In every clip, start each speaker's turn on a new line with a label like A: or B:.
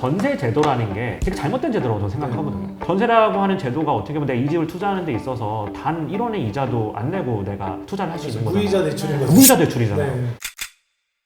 A: 전세 제도라는 게 되게 잘못된 제도라고 저는 생각하거든요. 전세라고 하는 제도가 어떻게 보면 내가 이 집을 투자하는 데 있어서 단 1원의 이자도 안 내고 내가 투자를 할 수 있는 거잖아요.
B: 무이자 대출인 거죠.
A: 무이자 대출이잖아요.
B: 네.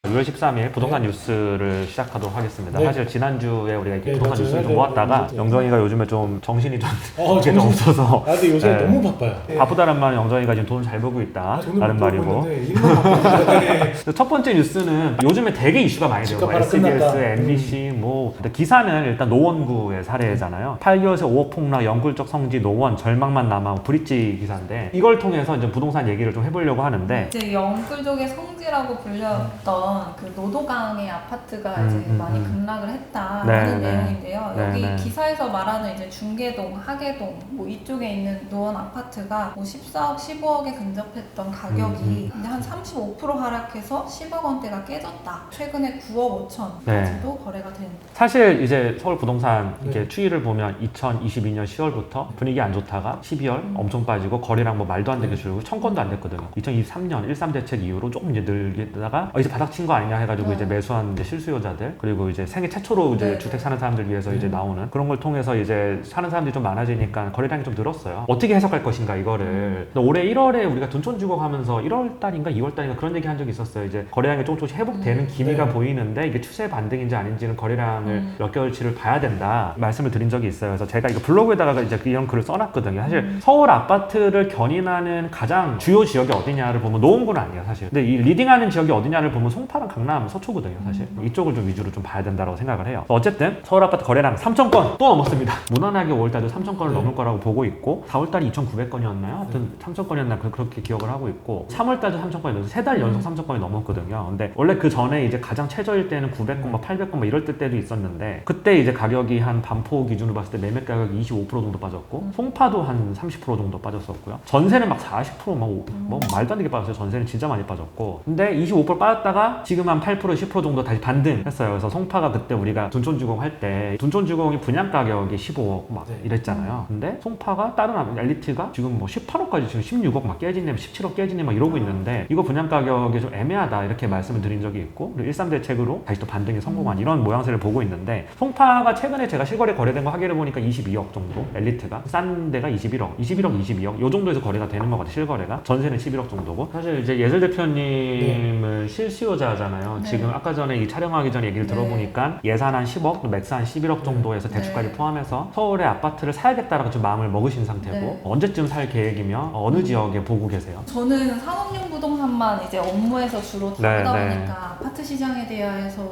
A: 6월 13일 부동산 뉴스를 시작하도록 하겠습니다.
B: 네.
A: 사실 지난주에 우리가 이렇게
B: 네,
A: 부동산
B: 맞아요.
A: 뉴스를 좀
B: 네,
A: 모았다가
B: 네.
A: 영정이가 요즘에 좀 정신이 좀 이게 좀
B: 정신-
A: 없어서
B: 아, 근데 요새
A: 네.
B: 너무 바빠요.
A: 바쁘다는 말은 영정이가 지금 돈을 잘 벌고 있다 라는 말이고
B: 일만 바쁘고 네.
A: 첫 번째 뉴스는 요즘에 되게 이슈가 많이 돼요.
B: 집값 하락
A: SBS,
B: 끝났다.
A: MBC 뭐 근데 기사는 일단 노원구의 사례잖아요. 8개월새 5억 폭락, 영끌적 성지, 노원, 절망만 남아 브릿지 기사인데 이걸 통해서 이제 부동산 얘기를 좀 해보려고 하는데
C: 이제 영끌족의 성지라고 불렸던 그 노도강의 아파트가 이제 많이 급락을 했다라는
A: 네,
C: 내용인데요.
A: 네,
C: 여기
A: 네.
C: 기사에서 말하는 이제 중계동, 하계동 뭐 이쪽에 있는 노원 아파트가 뭐 14억, 15억에 근접했던 가격이 이제 한 35% 하락해서 10억 원대가 깨졌다. 최근에 9억 5천까지도 거래가 된.
A: 사실 이제 서울 부동산 이렇게
B: 네.
A: 추이를 보면 2022년 10월부터 분위기 안 좋다가 12월 엄청 빠지고 거래량 뭐 말도 안 되게 줄고 1000건도 안 됐거든요. 2023년 13대책 이후로 조금 이제 늘다가 이제 바닥 친 거 아니냐 해가지고
C: 네.
A: 이제 매수한 이제 실수요자들 그리고 이제 생애 최초로 이제
C: 네.
A: 주택 사는 사람들 위해서 이제 나오는 그런 걸 통해서 이제 사는 사람들이 좀 많아지니까 거래량이 좀 늘었어요. 어떻게 해석할 것인가 이거를. 올해 1월에 우리가 둔촌주거 하면서 1월 달인가 2월 달인가 그런 얘기 한 적이 있었어요. 이제 거래량이 조금씩 회복되는 기미가
B: 네.
A: 보이는데 이게 추세 반등인지 아닌지는 거래량을 몇 개월치를 봐야 된다 말씀을 드린 적이 있어요. 그래서 제가 이거 블로그에다가 이제 이런 글을 써놨거든요. 사실 서울 아파트를 견인하는 가장 주요 지역이 어디냐를 보면 노원구는 아니에요, 사실. 근데 이 리딩하는 지역이 어디냐를 보면 송파랑 강남, 서초거든요, 사실. 이쪽을 좀 위주로 좀 봐야 된다고 생각을 해요. 어쨌든 서울 아파트 거래량 3,000건 또 넘었습니다. 무난하게 5월달도 3,000건을 넘을 거라고 보고 있고 4월달이 2,900건이었나요? 하여튼 3,000건이었나 그렇게 기억을 하고 있고 3월달도 3,000건이 넘어서 3달 연속 3,000건이 넘었거든요. 근데 원래 그 전에 이제 가장 최저일 때는 900건, 뭐 800건 뭐 이럴 때도 있었는데 그때 이제 가격이 한 반포 기준으로 봤을 때 매매 가격이 25% 정도 빠졌고 송파도 한 30% 정도 빠졌었고요. 전세는 막 40% 뭐 말도 안 되게 빠졌어요. 전세는 진짜 많이 빠졌고 근데 25% 빠졌다가 지금 한 8% 10% 정도 다시 반등했어요. 그래서 송파가 그때 우리가 둔촌주공 할 때 둔촌주공이 분양 가격이 15억 막
B: 네.
A: 이랬잖아요. 근데 송파가 다른 엘리트가 지금 뭐 18억까지 지금 16억 막 깨지네 17억 깨지네 막 이러고 있는데 이거 분양 가격이 좀 애매하다 이렇게 말씀을 드린 적이 있고 그리고 13대책으로 다시 또 반등에 성공한 이런 모양새를 보고 있는데 송파가 최근에 제가 실거래 거래된 거 하기를 보니까 22억 정도 엘리트가 싼 데가 21억 22억 요 정도에서 거래가 되는 것 같아요. 실거래가 전세는 11억 정도고 사실 이제 예슬 대표님은 실수요자잖아요.
C: 네.
A: 지금 아까 전에 이 촬영하기 전에 얘기를
C: 네.
A: 들어보니까 예산 한 10억 또 맥스 한 11억 정도에서 대출까지
C: 네.
A: 포함해서 서울에 아파트를 사야겠다라고 좀 마음을 먹으신 상태고
C: 네.
A: 언제쯤 살 계획이며 어느 지역에 보고 계세요?
C: 저는 상업용 부동산만 이제 업무에서 주로 다루다
A: 네, 네.
C: 보니까 아파트 시장에 대해서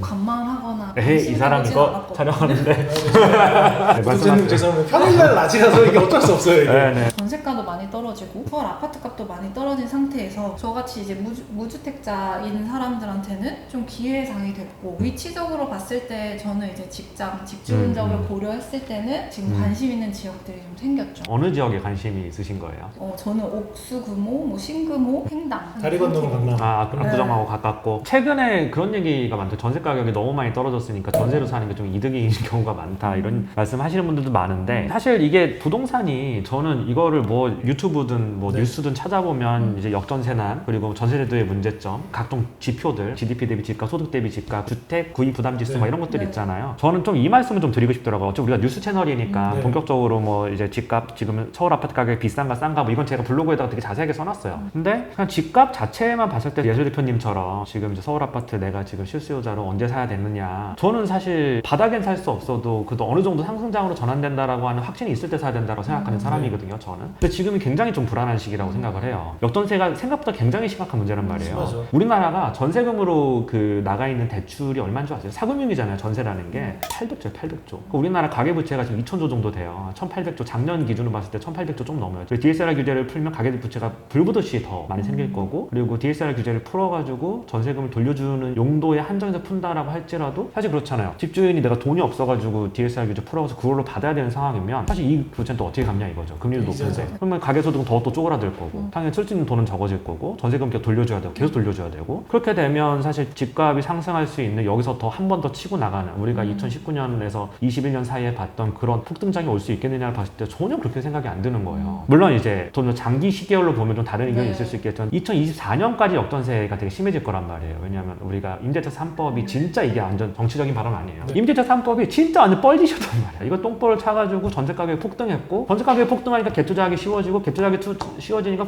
C: 관망하거나
A: 에헤이 이 사람
C: 관심을
A: 이거
C: 가지진
A: 촬영하는데 네,
B: 부장님 죄송합니다. 평일날 낮이라서 이게 어쩔 수 없어요. 이게.
A: 네네.
C: 전세가도 많이 떨어지고 서울 아파트 값도 많이 떨어진 상태에서 저같이 이제 무주택자인 사람들한테는 좀 기회상이 됐고 위치적으로 봤을 때 저는 이제 직장, 직주근적을 고려했을 때는 지금 관심 있는 지역들이 좀 생겼죠.
A: 어느 지역에 관심이 있으신 거예요?
C: 저는 옥수, 금호, 뭐 신금호, 횡당
B: 다리 건너면 강남.
A: 아, 그럼
C: 네.
A: 구정하고 가깝고 최근에 그런 얘기가 많죠. 전세 가격이 너무 많이 떨어졌으니까 전세로 사는 게 좀 이득인 경우가 많다 이런 말씀하시는 분들도 많은데 사실 이게 부동산이 저는 이거를 뭐 유튜브든 뭐
B: 네.
A: 뉴스든 찾아보면 이제 역전세난 그리고 전세제도의 문제점 각종 지표들 GDP 대비 집값, 소득 대비 집값, 주택 구입 부담 지수
B: 네.
A: 막 이런 것들
C: 네.
A: 있잖아요. 저는 좀 이 말씀을 좀 드리고 싶더라고요. 어차피 우리가 뉴스 채널이니까
B: 네.
A: 본격적으로 뭐 이제 집값 지금 서울 아파트 가격이 비싼가 싼가 뭐 이건 제가 블로그에다가 되게 자세하게 써놨어요. 근데 그냥 집값 자체만 봤을 때 예술 대표님처럼 지금 이제 서울 아파트 내가 지금 실수요자로 언제 사야 되느냐 저는 사실 바닥엔 살 수 없어도 그래도 어느 정도 상승장으로 전환된다라고 하는 확신이 있을 때 사야 된다고 생각하는 사람이거든요. 저는. 근데 지금은 굉장히 좀 불안한 시기라고 생각을 해요. 역전세가 생각보다 굉장히 심각한 문제란 말이에요.
B: 심하죠.
A: 우리나라가 전세금으로 그 나가 있는 대출이 얼마인 줄 아세요? 사금융이잖아요. 전세라는 게 800조예요. 800조. 우리나라 가계부채가 지금 2,000조 정도 돼요. 1,800조 작년 기준으로 봤을 때 1,800조 좀 넘어요. DSR 규제를 풀면 가계부채가 불보듯이 더 많이 생길 거고 그리고 DSR 규제를 풀어가지고 전세금을 돌려주는 용도에 한정해서 푼다라고 할지라도 사실 그렇잖아요. 집주인이 내가 돈이 없어가지고 DSR 규제 풀어서 그걸로 받아야 되는 상황이면 사실 이 부채는 또 어떻게 갚냐 이거죠. 금리도 높은데. 그러면 가계소득은 더 또 쪼그라들 거고 당연히 쓸 수 있는 돈은 적어질 거고 전세금 계속 돌려줘야 되고 계속 돌려줘야 되고 그렇게 그렇게 되면 사실 집값이 상승할 수 있는 여기서 더 한 번 더 치고 나가는 우리가 2019년에서 21년 사이에 봤던 그런 폭등장이 올 수 있겠느냐를 봤을 때 전혀 그렇게 생각이 안 드는 거예요. 물론 이제 좀 장기 시계열로 보면 좀 다른 의견이 있을 수 있겠지만 2024년까지 역전세가 되게 심해질 거란 말이에요. 왜냐하면 우리가 임대차 3법이 진짜 이게 완전 정치적인 발언 아니에요. 임대차 3법이 진짜 완전 뻘짓이었단 말이야. 이거 똥볼을 차가지고 전세 가격이 폭등했고 전세 가격이 폭등하니까 갭 투자하기 쉬워지고 갭 투자하기 쉬워지니까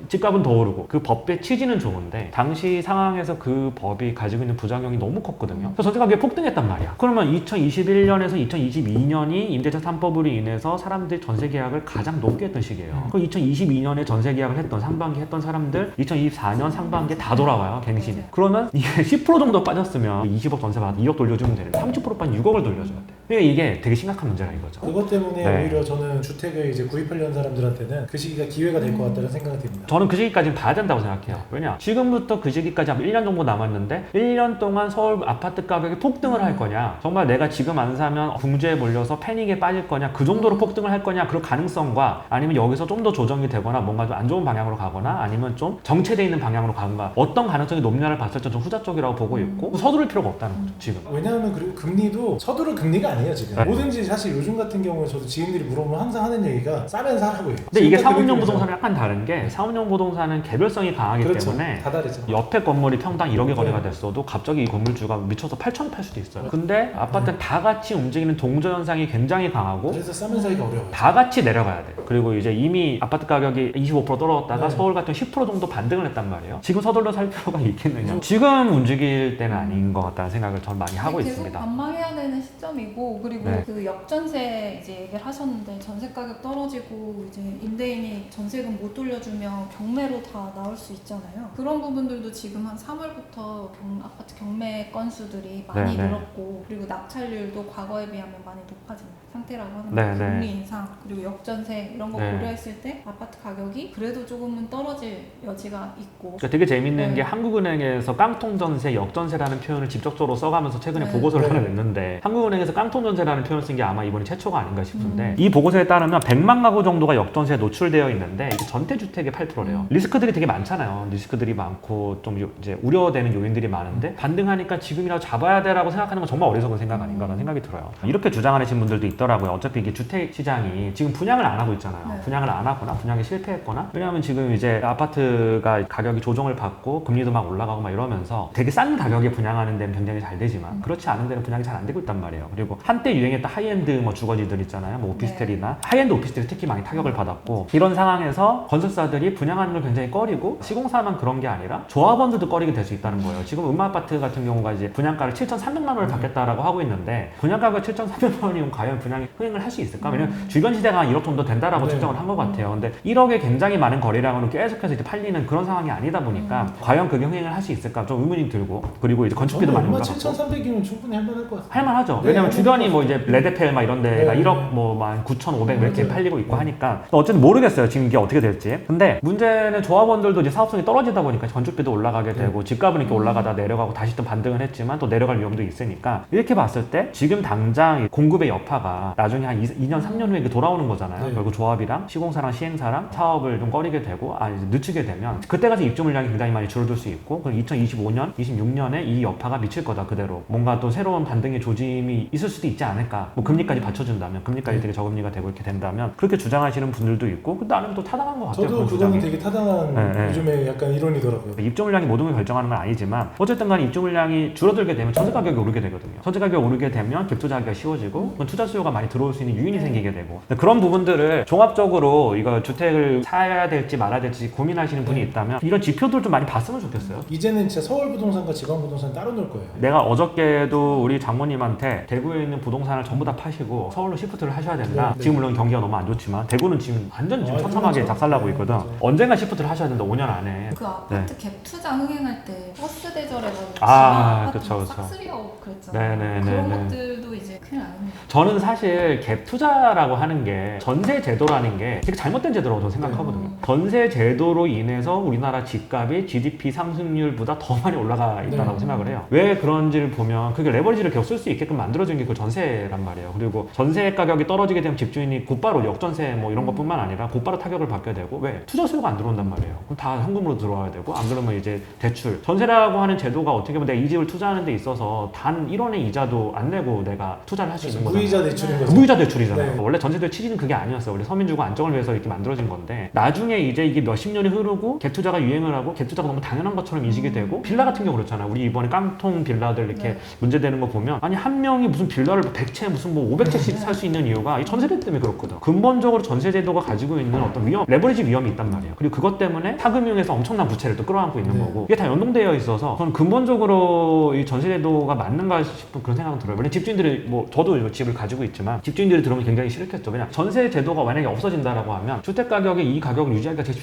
A: 집값은 더 오르고 그 법의 취지는 좋은데 당시 상황에서 그 법이 가지고 있는 부작용이 너무 컸거든요. 그래서 전세 가격이 폭등했단 말이야. 그러면 2021년에서 2022년이 임대차 3법으로 인해서 사람들이 전세 계약을 가장 높게 했던 시기예요. 그럼 2022년에 전세 계약을 했던 상반기 했던 사람들 2024년 상반기에 다 돌아와요. 갱신이. 그러면 이게 10% 정도 빠졌으면 20억 전세 받아 2억 돌려주면 되는데 30% 빠진 6억을 돌려줘야 돼. 그러니까 이게 되게 심각한 문제라 이거죠.
B: 그것 때문에
A: 네.
B: 오히려 저는 주택을 이제 구입하려는 사람들한테는 그 시기가 기회가 될 것 같다는 생각이 듭니다.
A: 저는 그 시기까지는 봐야 된다고 생각해요. 왜냐? 지금부터 그 시기까지 한 1년 정도 남았는데 1년 동안 서울 아파트 가격이 폭등을 할 거냐, 정말 내가 지금 안 사면 궁지에 몰려서 패닉에 빠질 거냐, 그 정도로 폭등을 할 거냐, 그런 가능성과 아니면 여기서 좀 더 조정이 되거나 뭔가 좀 안 좋은 방향으로 가거나 아니면 좀 정체되어 있는 방향으로 가거나 어떤 가능성이 높냐를 봤을 때 좀 후자 쪽이라고 보고 있고 서두를 필요가 없다는 거죠 지금.
B: 왜냐하면 그리고 금리도 서두를 금리가 아니에요 지금.
A: 네.
B: 뭐든지 사실 요즘 같은 경우에 저도 지인들이 물어보면 항상 하는 얘기가 싸면 사라고 해요.
A: 근데 이게
B: 지금까지
A: 상업용
B: 그렇게
A: 부동산은 약간 다른 게 상업용 부동산은 개별성이 강하기
B: 그렇죠.
A: 때문에
B: 다 다르죠.
A: 옆에 건물이 평당 1억의 거래가
B: 네.
A: 됐어도 갑자기 이 건물주가 미쳐서 8천을 팔 수도 있어요. 근데 아파트는 다 같이 움직이는 동조 현상이 굉장히 강하고
B: 그래서 싸면 사기가 어려워요.
A: 다 같이 내려가야 돼. 그리고 이제 이미 아파트 가격이 25% 떨어졌다가
B: 네.
A: 서울 같은 10% 정도 반등을 했단 말이에요. 지금 서둘러 살 필요가 있겠느냐. 지금 움직일 때는 아닌 것 같다는 생각을 전 많이 하고
C: 계속
A: 있습니다.
C: 관망해야 되는 시점이고, 그리고
A: 네.
C: 그 역전세 이제 얘기를 하셨는데 전세 가격 떨어지고 이제 임대인이 전세금 못 돌려주면 경매로 다 나올 수 있잖아요. 그런 부분들도 지금 한 3월부터 아파트 경매 건수들이 많이
A: 네, 네.
C: 늘었고, 그리고 낙찰률도 과거에 비하면 많이 높아진 상태라고 하는
A: 네,
C: 거예요.
A: 네.
C: 금리 인상 그리고 역전세 이런 거
A: 네.
C: 고려했을 때 아파트 가격이 그래도 조금은 떨어질 여지가 있고.
A: 그러니까 되게 재밌는
C: 네.
A: 게 한국은행에서 깡통전세, 역전세라는 표현을 직접적으로 써가면서 최근에
C: 네.
A: 보고서를
B: 네.
A: 하나 냈는데 한국은행에서 깡통전세라는 표현을 쓴 게 아마 이번이 최초가 아닌가 싶은데
C: 음.
A: 이 보고서에 따르면 100만 가구 정도가 역전세에 노출되어 있는데 이게 전태주택의 8%래요. 리스크들이 되게 많잖아요. 리스크들이 많고 좀 이제 우려되는 요인들이 많은데 반등하니까 지금이라도 잡아야 돼라고 생각하는 건 정말 어리석은 생각 아닌가라는 생각이 들어요. 이렇게 주장하시는 분들도 있더라고요. 어차피 이게 주택 시장이 지금 분양을 안 하고 있잖아요.
C: 네.
A: 분양을 안 하거나 분양이 실패했거나 왜냐하면 지금 이제 아파트가 가격이 조정을 받고 금리도 막 올라가고 막 이러면서 되게 싼 가격에 분양하는 데는 굉장히 잘 되지만 그렇지 않은 데는 분양이 잘 안 되고 있단 말이에요. 그리고 한때 유행했던 하이엔드 뭐 주거지들 있잖아요. 뭐 오피스텔이나 하이엔드 오피스텔이 특히 많이 타격을 받았고 이런 상황에서 건설사들이 분양하는 걸 굉장히 꺼리고 시공사만 그런 게 아니라 조합원들도 꺼리게 될 수 있다는 거예요. 지금 음마아파트 같은 경우가 이제 분양가를 7,300만 원을 받겠다라고 하고 있는데 분양가가 7,300만 원이면 과연 분양이 흥행을 할 수 있을까? 왜냐면 주변 시대가 한 1억 정도 된다라고
B: 네.
A: 측정을 한 것 같아요. 근데 1억에 굉장히 많은 거래량으로 계속해서 이제 팔리는 그런 상황이 아니다 보니까 과연 그게 흥행을 할 수 있을까? 좀 의문이 들고 그리고 이제 건축비도 많이
B: 얼마
A: 올라갔고
B: 7,300이면 충분히 할만할 것 같아요.
A: 할만하죠.
B: 네,
A: 왜냐면
B: 네,
A: 주변이
B: 네.
A: 뭐 이제 레드펠 막 이런 데가
B: 네.
A: 1억 뭐만 9,500 이렇게
B: 맞아요.
A: 팔리고 있고
B: 네.
A: 하니까 어쨌든 모르겠어요. 지금 이게 어떻게 될지. 근데 문제는 조합원들도 이제 사업성이 떨어지다 보니까 건축비도 올라가게 되고 집값은 이렇게 올라가다 내려가고 다시 또 반등을 했지만 또 내려갈 위험도 있으니까 이렇게 봤을 때 지금 당장 공급의 여파가 나중에 한 2년 3년 후에 돌아오는 거잖아요.
B: 네.
A: 결국 조합이랑 시공사랑 시행사랑 사업을 좀 꺼리게 되고 이제 늦추게 되면 그때 가서 입주 물량이 굉장히 많이 줄어들 수 있고 그럼 2025년, 26년에 이 여파가 미칠 거다 그대로 뭔가 또 새로운 반등의 조짐이 있을 수도 있지 않을까. 뭐 금리까지 받쳐준다면 금리까지 되게 저금리가 되고 이렇게 된다면 그렇게 주장하시는 분들도 있고 근데 나름 또 타당한 것 같아요.
B: 저도
A: 그런
B: 그거는
A: 주장이.
B: 되게 타당한
A: 네, 네.
B: 요즘에 약간 이론이더라고요.
A: 입주 물량이 모든 걸 결정하는 건 아니지만 어쨌든 간에 입주 물량이 줄어들게 되면 전세 가격이 오르게 되거든요. 전세 가격이 오르게 되면 갭 투자하기가 쉬워지고 그럼 투자 수요가 많이 들어올 수 있는 유인이 생기게 되고 근데 그런 부분들을 종합적으로 이거 주택을 사야 될지 말아야 될지 고민하시는 분이 있다면 이런 지표들 좀 많이 봤으면 좋겠어요.
B: 이제는 진짜 서울 부동산과 지방 부동산 따로 놀 거예요.
A: 내가 어저께도 우리 장모님한테 대구에 있는 부동산을 전부 다 파시고 서울로 시프트를 하셔야 된다.
B: 네, 네.
A: 지금 물론 경기가 너무 안 좋지만 대구는 지금 완전 지금
B: 아,
A: 처참하게
B: 그렇죠.
A: 작살나고
B: 네,
A: 있거든.
B: 맞아요.
A: 언젠가 시프트를 하셔야 된다. 5년 안에.
C: 그 아파트 갭 투자 흥행할 때 버스 대절해가지고
A: 아,
C: 아파트
A: 그쵸, 그쵸.
C: 싹쓸이가 오고 그랬잖아요.
A: 네네네네.
C: 그런 것들도 이제 큰일 나는
A: 저는 사실 갭 투자라고 하는 게 전세 제도라는 게 되게 잘못된 제도라고 저는 생각하거든요. 전세 제도로 인해서 우리나라 집값이 GDP 상승률보다 더 많이 올라가 있다고 생각을 해요. 왜 그런지를 보면 그게 레버리지를 계속 쓸 수 있게끔 만들어준 게 그 전세란 말이에요. 그리고 전세 가격이 떨어지게 되면 집주인이 곧바로 역전세 뭐 이런 것뿐만 아니라 곧바로 타격을 받게 되고 왜? 투자 수요가 안 들어온단 말이에요. 그럼 다 현금으로 들어와야 되고 안 그러면 이제 대출. 전세라고 하는 제도가 어떻게 보면 내가 이 집을 투자하는 데 있어서 단 1원의 이자도 안 내고 내가 투자를 할 수 있는 거잖아요.
B: 무이자 대출인 거죠.
A: 무이자 대출이잖아요.
B: 네.
A: 원래 전세대 취지는 그게 아니었어요. 원래 서민주거 안정을 위해서 이렇게 만들어진 건데 나중에 이제 이게 몇십 년이 흐르고 갭 투자가 유행을 하고 갭 투자가 너무 당연한 것처럼 인식이 되고 빌라 같은 경우 그렇잖아요. 우리 이번에 깡통 빌라들 이렇게 문제되는 거 보면 아니 한 명이 무슨 빌라를 100채 무슨 뭐 500채씩 살 수 있는 이유가 이 전세대 때문에 그렇거든. 근본적으로 전세제도가 가지고 있는 어떤 위험, 레버리지 위험이 있단 말이에요. 그리고 그것 때문에 타금융에서 엄청난 부채를 또 끌어안고 있는 거고 이게 다 연동되어 있어서 저는 근본적으로 이 전세제도가 맞는가 싶은 그런 생각은 들어요. 왜냐면 집주인들이 뭐 저도 집을 가지고 있지만 집주인들이 들으면 굉장히 싫겠죠. 왜냐 전세제도가 만약에 없어진다라고 하면 주택 가격이 이 가격을 유지하기가 되게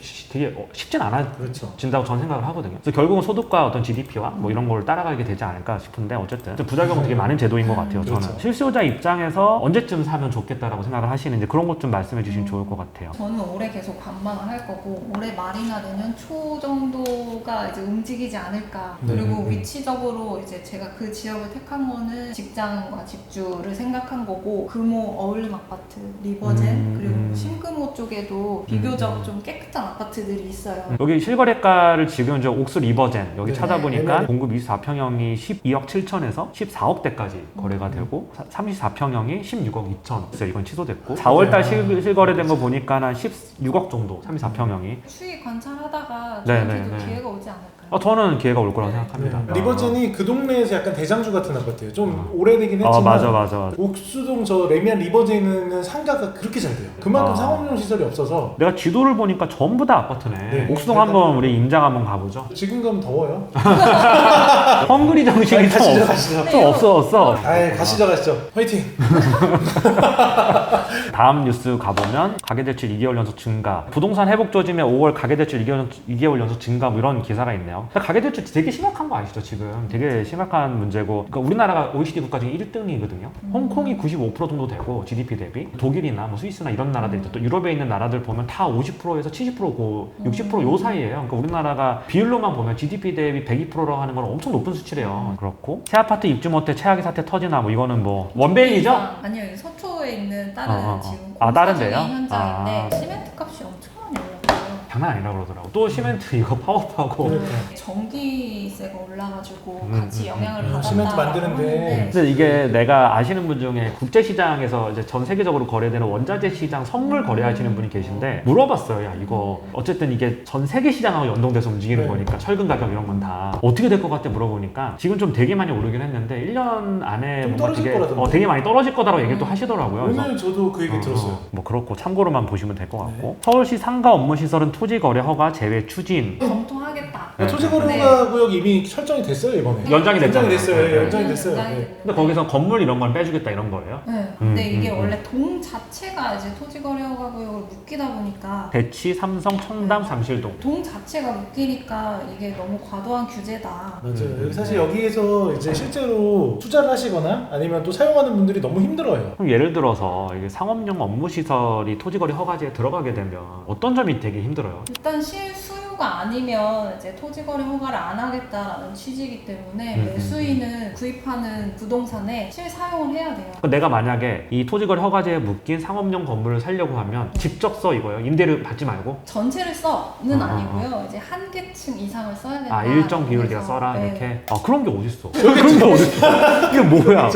A: 쉽진 않아진다고
B: 그렇죠.
A: 저는 생각을 하거든요. 그래서 결국은 소득과 어떤 GDP와 뭐 이런 걸 따라가게 되지 않을까 싶은데 어쨌든 부작용은 되게 많은 제도인 것 같아요. 저는
B: 그렇죠.
A: 실수요자 입장에서 언제쯤 사면 좋겠다라고 생각을 하시는지 그런 것 좀 말씀해 주시면 좋을 것 같아요.
C: 저는 올해 계속 관망을 할 거고 올해 말이나 내년 초 정도가 이제 움직이지 않을까. 그리고 위치적으로 이제 제가 그 지역을 택한 거는 직장과 집주를 생각한 거고 금호 어울림 아파트, 리버젠 그리고 신금호 쪽에도 비교적 좀 깨끗한 아파트들이 있어요.
A: 여기 실거래가를 지금 저 옥수 리버젠 여기
B: 네.
A: 찾아보니까
B: 네.
A: 공급 24평형이 12억 7천에서 14억대까지 거래가 되고 34평형이 16억 2천. 그래서 이건 취소됐고 4월달 실거래된 거 보니까 한 16억 정도 34평형이.
C: 추이 관찰하다가
A: 네,
C: 저한테도
A: 네, 네.
C: 기회가 오지 않을까요?
A: 저는 기회가 올 거라고 생각합니다.
B: 리버젠이 그 동네에서 약간 대장주 같은 아파트예요. 좀 오래되긴 했지만
A: 맞아.
B: 옥수동 저 레미안 리버젠은 상가가 그렇게 잘 돼요. 그만큼 상업용 시설이 없어서
A: 내가 지도를 보니까 전부 다 아파트네.
B: 네.
A: 옥수동 한번 우리 임장 한번 가보죠.
B: 지금 가면 더워요.
A: 헝그리 정신이
B: 가시죠.
A: 좀 없어.
B: 아이 가시죠. 화이팅.
A: 다음 뉴스 가보면 가계대출 2개월 연속 증가, 부동산 회복 조짐에 5월 가계대출 2개월 연속 증가 뭐 이런 기사가 있네요. 가계대출 되게 심각한 거 아시죠? 지금 되게 심각한 문제고, 그러니까 우리나라가 OECD 국가 중에 1등이거든요. 홍콩이 95% 정도 되고 GDP 대비, 독일이나 뭐 스위스나 이런 나라들 또 유럽에 있는 나라들 보면 다 50%에서 70%고 60%요 사이예요. 그러니까 우리나라가 비율로만 보면 GDP 대비 102%라고 하는 건 엄청 높은 수치래요. 그렇고 새 아파트 입주 못해 최악의 사태 터지나 뭐 이거는 뭐 원베일이죠?
C: 아니요, 여기 서초에 있는 다른 지금
A: 다른
C: 공사 중인
A: 데요?
C: 현장인데 시멘트 값이 엄청 많이 올랐어요.
A: 장난 아니라 그러더라고. 또 시멘트 이거 파업하고.
C: 전기세가 올라가지고 같이 영향을 받았다.
B: 시멘트 만드는데.
A: 그래서 이게 내가 아시는 분 중에 국제시장에서 이제 전 세계적으로 거래되는 원자재 시장 선물 거래하시는 분이 계신데 물어봤어요. 야 이거 어쨌든 이게 전 세계 시장하고 연동돼서 움직이는
B: 네.
A: 거니까 철근 가격 이런 건 다 어떻게 될 것 같아 물어보니까 지금 좀 되게 많이 오르긴 했는데 1년 안에
B: 좀
A: 뭔가
B: 떨어질
A: 되게,
B: 거라던데.
A: 되게 많이 떨어질 거다라고 얘기를 또 하시더라고요. 그래서
B: 오늘 저도 그 얘기 들었어요.
A: 뭐 그렇고 참고로만 보시면 될 것 같고 서울시 상가 업무 시설은 토지 거래 허가 제외 추진.
C: 검토하겠다.
A: 네.
B: 토지거래가 구역 이미 설정이 됐어요 이번에.
A: 연장이 됐잖아요.
B: 됐어요.
A: 네.
B: 연장이 됐어요.
C: 연장이
B: 네.
C: 됐는데.
A: 근데 거기서 건물 이런 건 빼주겠다 이런 거예요?
C: 네. 근데 이게 원래 동 자체가 이제 토지거래허가 구역을 묶이다 보니까
A: 대치, 삼성, 청담, 잠실동.
C: 동 자체가 묶이니까 이게 너무 과도한 규제다.
B: 맞아요. 사실 여기에서 이제 실제로 투자를 하시거나 아니면 또 사용하는 분들이 너무 힘들어요.
A: 그럼 예를 들어서 이게 상업용 업무 시설이 토지거래 허가제에 들어가게 되면 어떤 점이 되게 힘들어요?
C: 일단 실수요가 아니면 이제 토지거래 허가를 안 하겠다라는 취지이기 때문에 매수인은 구입하는 부동산에 실사용을 해야 돼요.
A: 그러니까 내가 만약에 이 토지거래 허가제에 묶인 상업용 건물을 살려고 하면 직접 써 이거예요? 임대료 받지 말고?
C: 전체를 써는 아니고요. 이제 한 계층 이상을 써야 된다.
A: 일정 비율
C: 그래서,
A: 네가 써라
C: 네.
A: 이렇게? 그런 게 어딨어? 그런 게 어딨어? 이게 뭐야?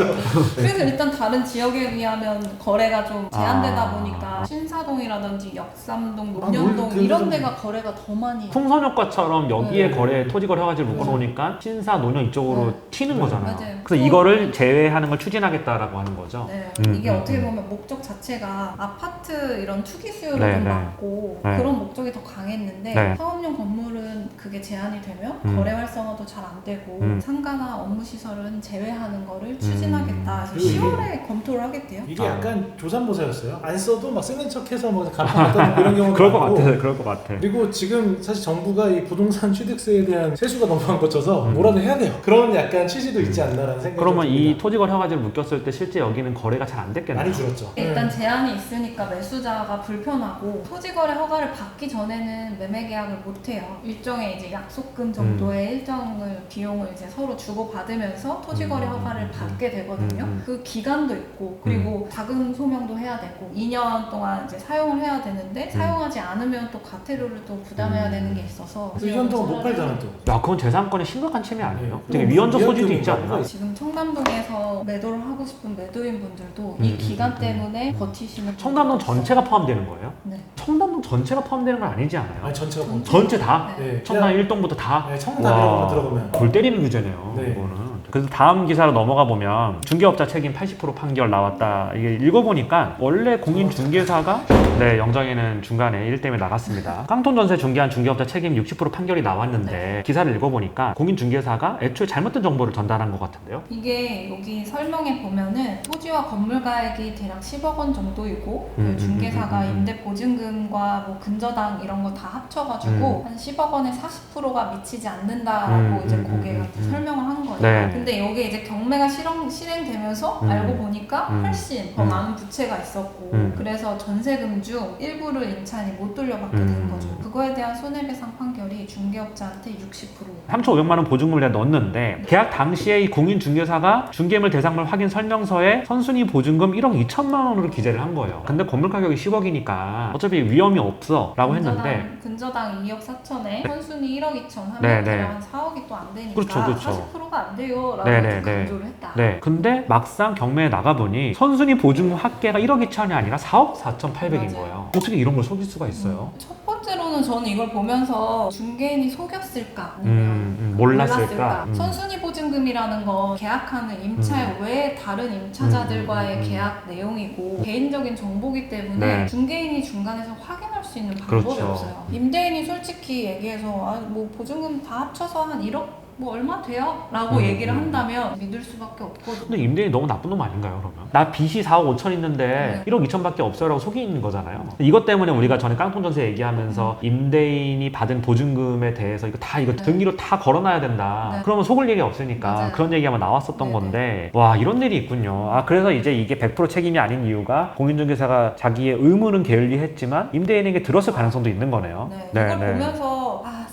C: 그래서 일단 다른 지역에 비하면 거래가 좀 제한되다 보니까 신사동이라든지 역삼동, 논현동 이런 데가 거래가 더 많이.
A: 풍선효과처럼 여기에
C: 네.
A: 거래 토지거래 허가제를 묶어놓으니까 신사, 논현 이쪽으로
C: 네.
A: 튀는 거잖아요.
C: 맞아요.
A: 그래서 이거를 제외하는 걸 추진하겠다라고 하는 거죠.
C: 네, 이게 어떻게 보면 목적 자체가 아파트 이런 투기 수요를
A: 네,
C: 좀
A: 네.
C: 막고
A: 네.
C: 그런 목적이 더 강했는데
A: 네.
C: 상업용 건물은 그게 제한이 되면 거래 활성화도 잘 안 되고 상가나 업무 시설은 제외하는 거를 추진하겠다. 그래서 10월에 검토를 하겠대요.
B: 이게 약간 조삼모사였어요. 안 써도 막 쓰는 척해서 뭐 간판 갖다 놓고 이런 경우도
A: 그럴 것
B: 많고.
A: 같아, 그럴 것 같아.
B: 그리고 지금 사실 정부가 이 부동산 취득세에 대한 세수가 너무 안 거쳐서 뭐라도 해야 돼요. 그런 약간 취지도 있지 않나라는 생각이
A: 그러면 이
B: 듭니다.
A: 토지거래 허가제를 묶였을 때 실제 여기는 거래가 잘 안 됐겠네요.
B: 많이 줄었죠.
C: 일단 제한이 있으니까 매수자가 불편하고 토지거래 허가를 받기 전에는 매매 계약을 못 해요. 일종의 이제 약속금 정도의 일정을 비용을 이제 서로 주고 받으면서 토지거래 허가를 받게 되거든요. 그 기간도 있고 그리고 자금 소명도 해야 되고 2년 동안 이제 사용을 해야 되는데 사용하지 않으면 또 과태료를 또 부담해야 되는 게 있어서
B: 1년 동안 못 팔잖아 또.
A: 야, 그건 재산권의 심각한 침해 아니에요?
B: 네.
A: 되게 위헌적 소지도
B: 위헌적인
A: 있지 않나?
B: 거구나.
C: 지금 청담동에서 매도를 하고 싶은 매도인 분들도 이 기간 때문에 버티시는
A: 청담동
C: 분들도
A: 전체가
C: 있어요.
A: 포함되는 거예요?
C: 네.
A: 청담동 전체가 포함되는 건 아니지 않아요?
B: 아니 전체가 뭐.
A: 전체 다?
C: 네.
B: 네.
A: 청담 1동부터 다?
B: 네, 청담이라고 들어가면.
A: 골 때리는 규제네요.
B: 네.
A: 이거는. 그래서 다음 기사로 넘어가 보면 중개업자 책임 80% 판결 나왔다. 이게 읽어보니까 원래 공인중개사가 네, 영장에는 중간에 일 때문에 나갔습니다. 깡통 전세 중개한 중개업자 책임 60% 판결이 나왔는데 기사를 읽어보니까 공인중개사가 애초에 잘못된 정보를 전달한 것 같은데요.
C: 이게 여기 설명에 보면은 토지와 건물 가액이 대략 10억 원 정도이고 중개사가 임대 보증금과 뭐 근저당 이런 거 다 합쳐가지고 한 10억 원의 40%가 미치지 않는다라고 이제 고객한테 설명을 한 거예요.
A: 네.
C: 근데 여기 이제 경매가 실행되면서 알고 보니까 훨씬 더 많은 부채가 있었고 그래서 전세금 중 일부를 임차인이 못 돌려받게 된 거죠. 그거에 대한 손해배상 판결이 중개업자한테 60%.
A: 3,500만 원 보증금을 내가 넣었는데 계약 당시에 이 공인중개사가 중개물 대상물 확인 설명서에 선순위 보증금 1억 2천만 원으로 기재를 한 거예요. 근데 건물 가격이 10억이니까 어차피 위험이 없어 라고 했는데
C: 근저당 2억 4천에 선순위 1억 2천 하면
A: 네,
C: 대략
A: 네.
C: 한 4억이 또 안 되니까
A: 그렇죠, 그렇죠.
C: 40%가 안 돼요 라고
A: 네, 네,
C: 강조를 했다.
A: 네. 근데 막상 경매에 나가보니 선순위 보증금 합계가 1억 2천이 아니라 4억 4,800인
C: 맞아요.
A: 거예요. 어떻게 이런 걸 속일 수가 있어요?
C: 첫 번째로는 저는 이걸 보면서 중개인이 속였을까 아니면
A: 몰랐을까?
C: 선순위 보증금이라는 건 계약하는 임차 외에 다른 임차자들과의 계약 내용이고 개인적인 정보기 때문에
A: 네.
C: 중개인이 중간에서 확인할 수 있는 방법이
A: 그렇죠.
C: 없어요. 임대인이 솔직히 얘기해서 뭐 보증금 다 합쳐서 한 1억 뭐 얼마 돼요? 라고 얘기를 한다면 믿을 수밖에 없거든요.
A: 근데 임대인이 너무 나쁜 놈 아닌가요, 그러면? 나 빚이 4억 5천 있는데 1억 2천밖에 없어요 라고 속이는 거잖아요. 이것 때문에 우리가 전에 깡통전세 얘기하면서 임대인이 받은 보증금에 대해서 이거 등기로 다 걸어놔야 된다.
C: 네.
A: 그러면 속을 일이 없으니까
C: 맞아요.
A: 그런 얘기가 나왔었던
C: 네네.
A: 건데 와, 이런 일이 있군요. 아, 그래서 이제 이게 100% 책임이 아닌 이유가 공인중개사가 자기의 의무는 게을리했지만 임대인에게 들었을 가능성도 있는 거네요.
C: 네. 이걸 보면서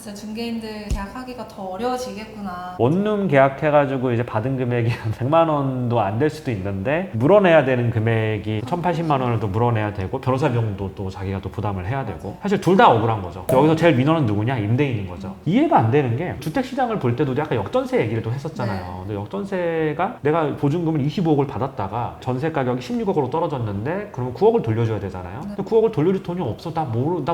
C: 진짜 중개인들 계약하기가 더 어려워지겠구나.
A: 원룸 계약해가지고 이제 받은 금액이 한 100만 원도 안 될 수도 있는데 물어내야 되는 금액이 1,080만 원을 또 물어내야 되고 변호사 비용도 또 자기가 또 부담을 해야 되고 사실 둘 다 억울한 거죠. 여기서 제일 민원은 누구냐? 임대인인 거죠. 이해가 안 되는 게 주택시장을 볼 때도 약간 역전세 얘기를 또 했었잖아요.
C: 네.
A: 근데 역전세가 내가 보증금을 25억을 받았다가 전세 가격이 16억으로 떨어졌는데 그러면 9억을 돌려줘야 되잖아요. 근데 9억을 돌려줄 돈이 없어. 나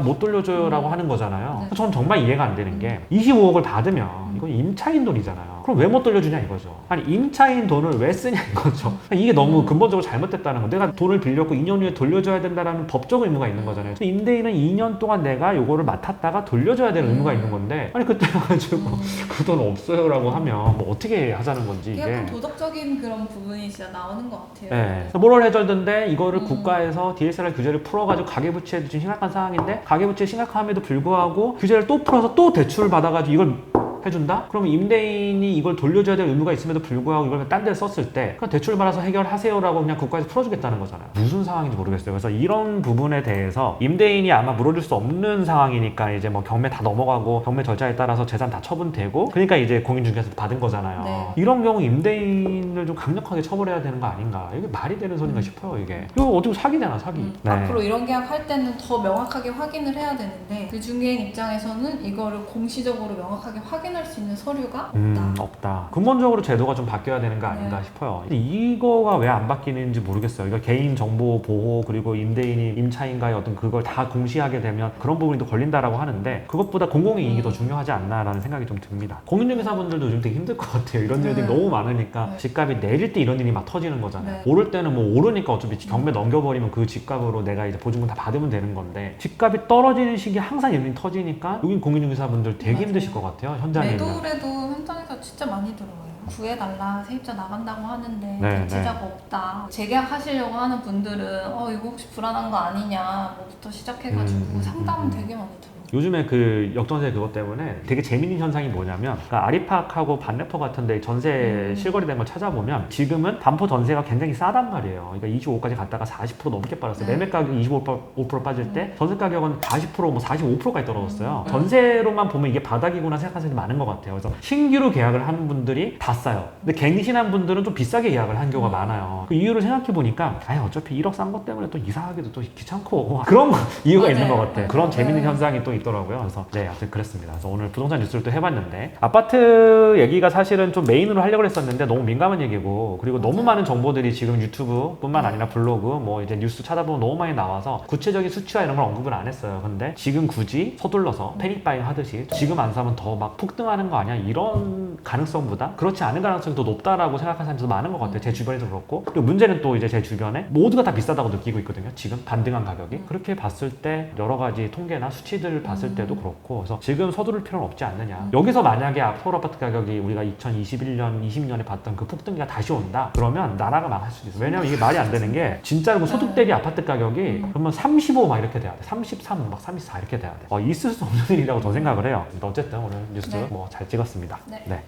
A: 못 돌려줘요 라고 하는 거잖아요.
C: 네.
A: 저는 정말 이해가 안 되는 게 25억을 받으면 이건 임차인 돈이잖아요. 그럼 왜 못 돌려주냐 이거죠. 아니 임차인 돈을 왜 쓰냐 이거죠. 이게 너무 근본적으로 잘못됐다는 거. 내가 돈을 빌렸고 2년 후에 돌려줘야 된다는 법적 의무가 있는 거잖아요. 근데 임대인은 2년 동안 내가 요거를 맡았다가 돌려줘야 되는 의무가 있는 건데 아니 그때 가지고 그 돈 없어요 라고 하면 뭐 어떻게 하자는 건지 이게.
C: 약간 도덕적인 그런 부분이 진짜 나오는 것 같아요.
A: 네. 그래서 모럴 해저드인데 이거를 국가에서 DSR 규제를 풀어가지고 가계부채도 지금 심각한 상황인데 가계부채 심각함에도 불구하고 규제를 또 풀어서 또 대출을 받아가지고 이걸 해준다? 그러면 임대인이 이걸 돌려줘야 될 의무가 있음에도 불구하고 이걸 딴 데 썼을 때 그냥 대출 받아서 해결하세요라고 그냥 국가에서 풀어주겠다는 거잖아요. 무슨 상황인지 모르겠어요. 그래서 이런 부분에 대해서 임대인이 아마 물어줄 수 없는 상황이니까 이제 뭐 경매 다 넘어가고 경매 절차에 따라서 재산 다 처분되고 그러니까 이제 공인중개사에서 받은 거잖아요.
C: 네.
A: 이런 경우 임대인을 좀 강력하게 처벌해야 되는 거 아닌가? 이게 말이 되는 소린가 싶어요. 이게 이거 어떻게 사기잖아 사기. 네.
C: 앞으로 이런 계약 할 때는 더 명확하게 확인을 해야 되는데 그 중개인 입장에서는 이거를 공시적으로 명확하게 확인할 수 있는 서류가 없다.
A: 없다. 근본적으로 제도가 좀 바뀌어야 되는 거 아닌가 싶어요. 근데 이거가 왜 안 바뀌는지 모르겠어요. 이거 개인 정보 보호 그리고 임대인이 임차인과의 어떤 그걸 다 공시하게 되면 그런 부분이 또 걸린다라고 하는데 그것보다 공공의 이익이 더 중요하지 않나라는 생각이 좀 듭니다. 공인중개사분들도 요즘 되게 힘들 것 같아요. 이런 일들이 너무 많으니까 집값이 내릴 때 이런 일이 막 터지는 거잖아요. 오를 때는 뭐 오르니까 어차피 경매 넘겨버리면 그 집값으로 내가 이제 보증금 다 받으면 되는 건데 집값이 떨어지는 시기에 항상 이런 일이 터지니까 여긴 공인중개사분들 되게 힘드실 것 같아요. 현장에는.
C: 매도를 해도 현장에서 진짜 많이 들어와요. 구해달라, 세입자 나간다고 하는데
A: 네,
C: 대치자가 없다. 재계약하시려고 하는 분들은 이거 혹시 불안한 거 아니냐 뭐부터 시작해가지고 상담은 되게 많이 들어요.
A: 요즘에 그 역전세 그것 때문에 되게 재밌는 현상이 뭐냐면 그러니까 아리팍하고 반래퍼 같은데 전세 실거래된 걸 찾아보면 지금은 반포 전세가 굉장히 싸단 말이에요. 그러니까 25까지 갔다가 40% 넘게 빠졌어요. 매매 가격이 25% 빠질 때 전세 가격은 40% 뭐 45%까지 떨어졌어요. 전세로만 보면 이게 바닥이구나 생각하시는 분이 많은 것 같아요. 그래서 신규로 계약을 하는 분들이 다 싸요. 근데 갱신한 분들은 좀 비싸게 계약을 한 경우가 많아요. 그 이유를 생각해 보니까 어차피 1억 싼 것 때문에 또 이사하기도 또 귀찮고 그런 이유가 있는 것 같아요. 그런 재밌는 현상이 또 있더라고요. 그래서 네, 아무튼 그랬습니다. 그래서 오늘 부동산 뉴스를 또 해봤는데 아파트 얘기가 사실은 좀 메인으로 하려고 했었는데 너무 민감한 얘기고 그리고 너무 많은 정보들이 지금 유튜브뿐만 아니라 블로그 뭐 이제 뉴스 찾아보면 너무 많이 나와서 구체적인 수치와 이런 걸 언급을 안 했어요. 근데 지금 굳이 서둘러서 패닉바잉 하듯이 지금 안 사면 더 막 폭등하는 거 아니야? 이런 가능성보다 그렇지 않은 가능성이 더 높다라고 생각하는 사람들도 많은 것 같아요. 제 주변에서 그렇고 그리고 문제는 또 이제 제 주변에 모두가 다 비싸다고 느끼고 있거든요. 지금 반등한 가격이 그렇게 봤을 때 여러 가지 통계나 수치들을 봤을 때도 그렇고 그래서 지금 서두를 필요는 없지 않느냐. 여기서 만약에 서울 아파트 가격이 우리가 2021년, 20년에 봤던 그 폭등기가 다시 온다 그러면 나라가 망할 수도 있어요. 왜냐면 이게 말이 안 되는 게 진짜로 그 소득 대비 아파트 가격이 그러면 35 막 이렇게 돼야 돼. 33, 막 34 이렇게 돼야 돼. 있을 수 없는 일이라고 저는 생각을 해요. 근데 어쨌든 오늘 뉴스
C: 네.
A: 뭐 잘 찍었습니다.
C: 네.
A: 네.